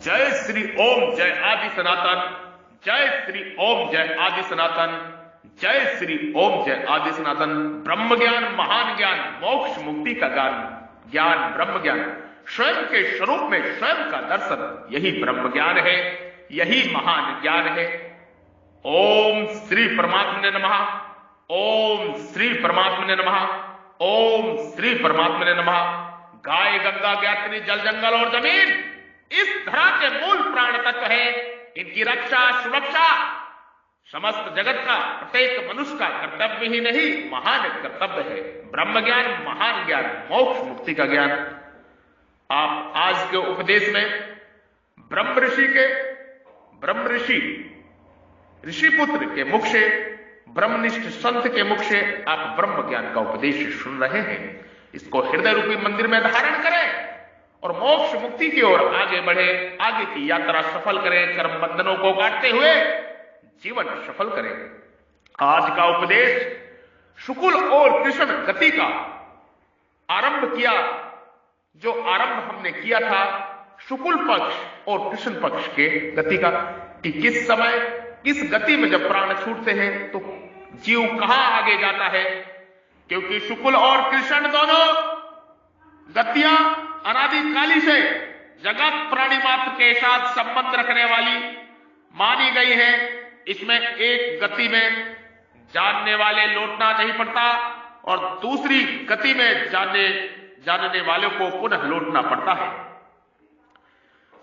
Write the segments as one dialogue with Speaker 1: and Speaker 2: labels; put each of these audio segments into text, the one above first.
Speaker 1: जय श्री ओम जय आदि सनातन, जय श्री ओम जय आदि सनातन, जय श्री ओम जय आदि सनातन। ब्रह्म ज्ञान, महान ज्ञान, मोक्ष मुक्ति का ज्ञान, ज्ञान ब्रह्म ज्ञान, स्वयं के स्वरूप में स्वयं का दर्शन, यही ब्रह्म ज्ञान है, यही महान ज्ञान है। ओम श्री परमात्मने नमः, ओम श्री परमात्मने नमः, ओम श्री परमात्मने नमः। गाय, गंगा, ज्ञात्री, जल, जंगल और जमीन इस धरा के मूल प्राण तत्व है। इनकी रक्षा, सुरक्षा समस्त जगत का, प्रत्येक मनुष्य का कर्तव्य ही नहीं, महान कर्तव्य है। ब्रह्म ज्ञान, महान ज्ञान, मोक्ष मुक्ति का ज्ञान। आप आज के उपदेश में ब्रह्म ऋषि ऋषिपुत्र के मुख से, ब्रह्मनिष्ठ संत के मुख से आप ब्रह्म ज्ञान का उपदेश सुन रहे हैं। इसको हृदय रूपी मंदिर में धारण करें और मोक्ष मुक्ति की ओर आगे बढ़े, आगे की यात्रा सफल करें, कर्म बंधनों को काटते हुए जीवन सफल करें। आज का उपदेश शुक्ल और कृष्ण गति का आरंभ किया। जो आरंभ हमने किया था शुक्ल पक्ष और कृष्ण पक्ष के गति का, कि किस समय किस गति में जब प्राण छूटते हैं तो जीव कहां आगे जाता है। क्योंकि शुक्ल और कृष्ण दोनों गतियां अनादिकाली से जगत प्राणी मात्र के साथ संबंध रखने वाली मानी गई है। इसमें एक गति में जानने वाले लौटना नहीं पड़ता और दूसरी गति में जानने वाले को पुनः लौटना पड़ता है।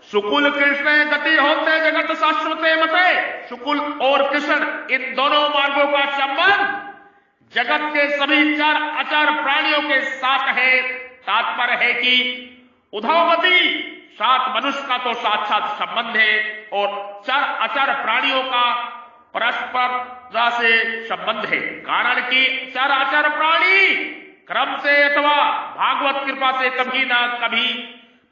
Speaker 1: शुक्ल कृष्ण गति होते जगत शाश्वते मते। शुक्ल और कृष्ण इन दोनों मार्गों का संबंध जगत के सभी चर अचर प्राणियों के साथ है। तात्पर्य है कि उधवगति साथ मनुष्य का तो साक्षात संबंध है और चर अचर प्राणियों का परस्पर से संबंध है। कारण कि चर अचर प्राणी क्रम से अथवा भागवत कृपा से कभी ना कभी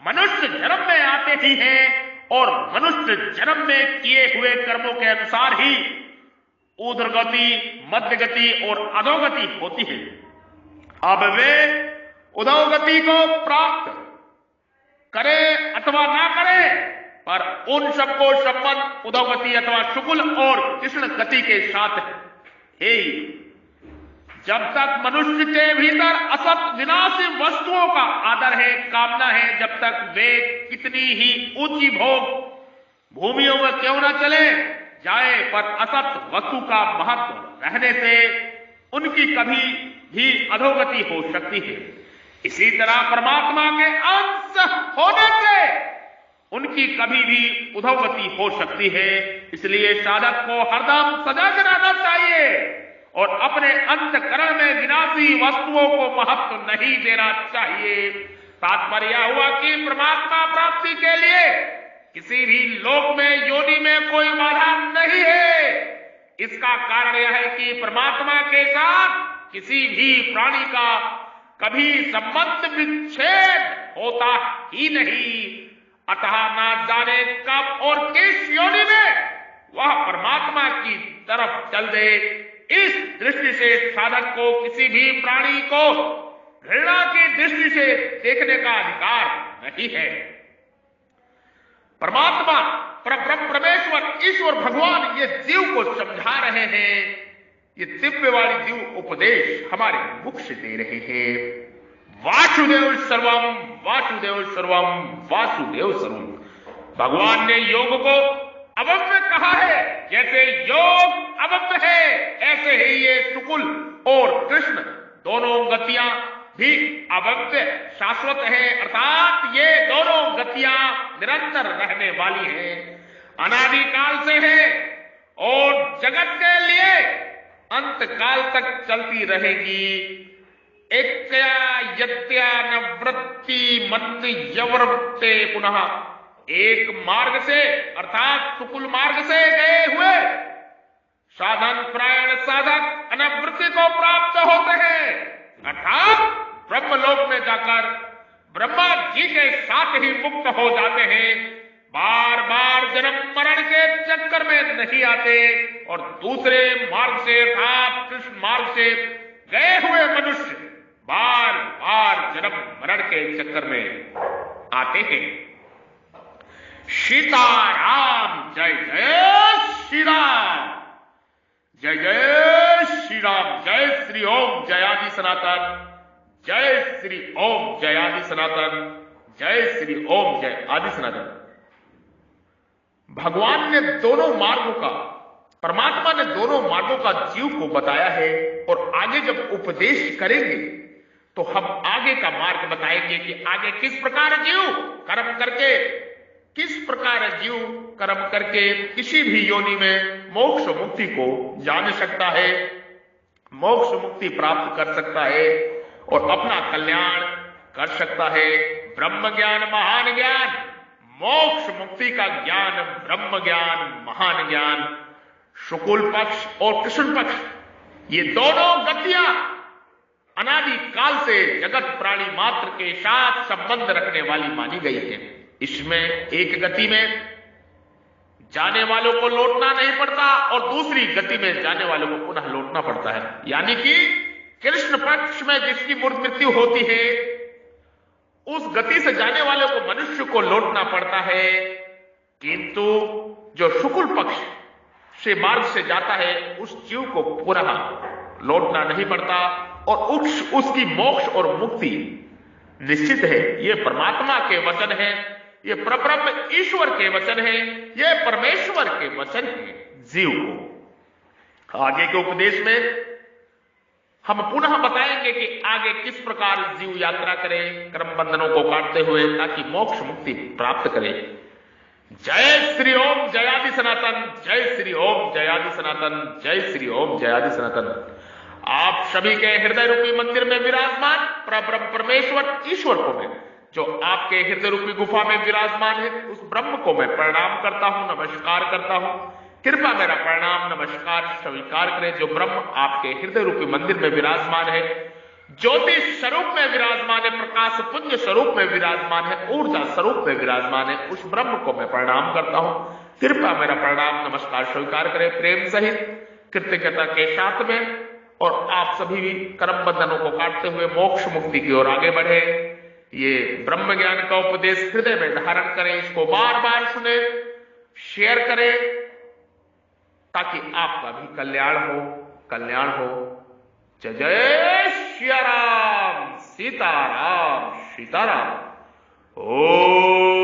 Speaker 1: मनुष्य जन्म में आते ही हैं और मनुष्य जन्म में किए हुए कर्मों के अनुसार ही ऊर्ध्वगति, मध्यगति और अधोगति होती है। अब वे उधोगति को प्राप्त करे अथवा ना करे, पर उन सबको संबंध उधोगति अथवा शुक्ल और कृष्ण गति के साथ है। जब तक मनुष्य के भीतर असत विनाशी वस्तुओं का आदर है, कामना है, जब तक वे कितनी ही ऊंची भोग भूमियों में क्यों ना चले जाए, पर असत वस्तु का महत्व रहने से उनकी कभी भी अधोगति हो सकती है। इसी तरह परमात्मा के अंश होने से उनकी कभी भी उधोगति हो सकती है। इसलिए साधक को हरदम सजग रहना चाहिए और अपने अंतकरण में विनाशी वस्तुओं को महत्व नहीं देना चाहिए। तात्पर्य हुआ कि परमात्मा प्राप्ति के लिए किसी भी लोक में, योनि में कोई बाधा नहीं है। इसका कारण यह है कि परमात्मा के साथ किसी भी प्राणी का कभी संबंध विच्छेद होता ही नहीं। अतः ना जाने कब और किस योनि में वह परमात्मा की तरफ चल दे। इस दृष्टि से साधक को किसी भी प्राणी को घृणा की दृष्टि से देखने का अधिकार नहीं है। परमात्मा, परमेश्वर, ईश्वर भगवान ये जीव को समझा रहे हैं। ये दिव्य वाली जीव उपदेश हमारे मुख से दे रहे हैं। वासुदेव सर्वम, वासुदेव सर्वम, वासुदेव सर्वम। भगवान ने योग को अव्यय कहा है। जैसे योग अव्यय है, ऐसे ही ये शुक्ल और कृष्ण दोनों गतियां भी अव्यय शाश्वत है। अर्थात ये दोनों गतियां निरंतर रहने वाली हैं, अनादिकाल से है और जगत के लिए अंत काल तक चलती रहेगी। एक्या यत्या न वृत्ति मन यवृत्ते पुनः। एक मार्ग से अर्थात शुक्ल मार्ग से गए हुए साधन प्रायण साधक अनवृत्ति को प्राप्त होते हैं, अर्थात ब्रह्मलोक में जाकर ब्रह्मा जी के साथ ही मुक्त हो जाते हैं। बार बार जन्म मरण के चक्कर में नहीं आते और दूसरे मार्ग से अर्थात कृष्ण मार्ग से गए हुए मनुष्य बार बार जन्म मरण के चक्कर में आते हैं। सीताराम। जय जय श्री राम, जय जय श्री राम। जय श्री ओम जयादि सनातन, जय श्री ओम जयादि सनातन, जय श्री ओम जय आदि सनातन। भगवान ने दोनों मार्गों का, परमात्मा ने दोनों मार्गों का जीव को बताया है, और आगे जब उपदेश करेंगे तो हम आगे का मार्ग बताएंगे कि आगे किस प्रकार जीव कर्म करके, किस प्रकार जीव कर्म करके किसी भी योनि में मोक्ष मुक्ति को जान सकता है, मोक्ष मुक्ति प्राप्त कर सकता है और अपना कल्याण कर सकता है। ब्रह्म ज्ञान महान ज्ञान, मोक्ष मुक्ति का ज्ञान ब्रह्म ज्ञान महान ज्ञान। शुक्ल पक्ष और कृष्ण पक्ष, ये दोनों गतियां अनादि काल से जगत प्राणी मात्र के साथ संबंध रखने वाली मानी गई है। इसमें एक गति में जाने वालों को लौटना नहीं पड़ता और दूसरी गति में जाने वालों को पुनः लौटना पड़ता है। यानी कि कृष्ण पक्ष में जिसकी मूर्त मृत्यु होती है, उस गति से जाने वालों को मनुष्य को लौटना पड़ता है, किंतु जो शुक्ल पक्ष से मार्ग से जाता है उस जीव को पुनः लौटना नहीं पड़ता और उसकी मोक्ष और मुक्ति निश्चित है। यह परमात्मा के वचन है, ये परब्रह्म ईश्वर के वचन है, ये परमेश्वर के वचन है जीव को। आगे के उपदेश में हम पुनः बताएंगे कि आगे किस प्रकार जीव यात्रा करे कर्म बंधनों को काटते हुए, ताकि मोक्ष मुक्ति प्राप्त करे। जय श्री ओम जयादि सनातन, जय श्री ओम जयादि सनातन, जय श्री ओम जयादि सनातन। आप सभी के हृदय रूपी मंदिर में विराजमान परब्रह्म परमेश्वर ईश्वर को मैं, जो आपके हृदय रूपी गुफा में विराजमान है, उस ब्रह्म को मैं प्रणाम करता हूं, नमस्कार करता हूं। कृपा मेरा प्रणाम नमस्कार स्वीकार करें। जो ब्रह्म आपके हृदय रूपी मंदिर में विराजमान है, ज्योति स्वरूप में विराजमान है, प्रकाश पुंज स्वरूप में विराजमान है, ऊर्जा स्वरूप में विराजमान है, उस ब्रह्म को मैं प्रणाम करता हूं। कृपा मेरा प्रणाम नमस्कार स्वीकार करें प्रेम सहित कृतज्ञता के साथ में, और आप सभी भी कर्म बंधनों को काटते हुए मोक्ष मुक्ति की ओर आगे बढ़े। ये ब्रह्म ज्ञान का उपदेश हृदय में धारण करें, इसको बार बार सुने, शेयर करें, ताकि आपका भी कल्याण हो, कल्याण हो। जय जय श्री राम, सीताराम सीताराम। ओ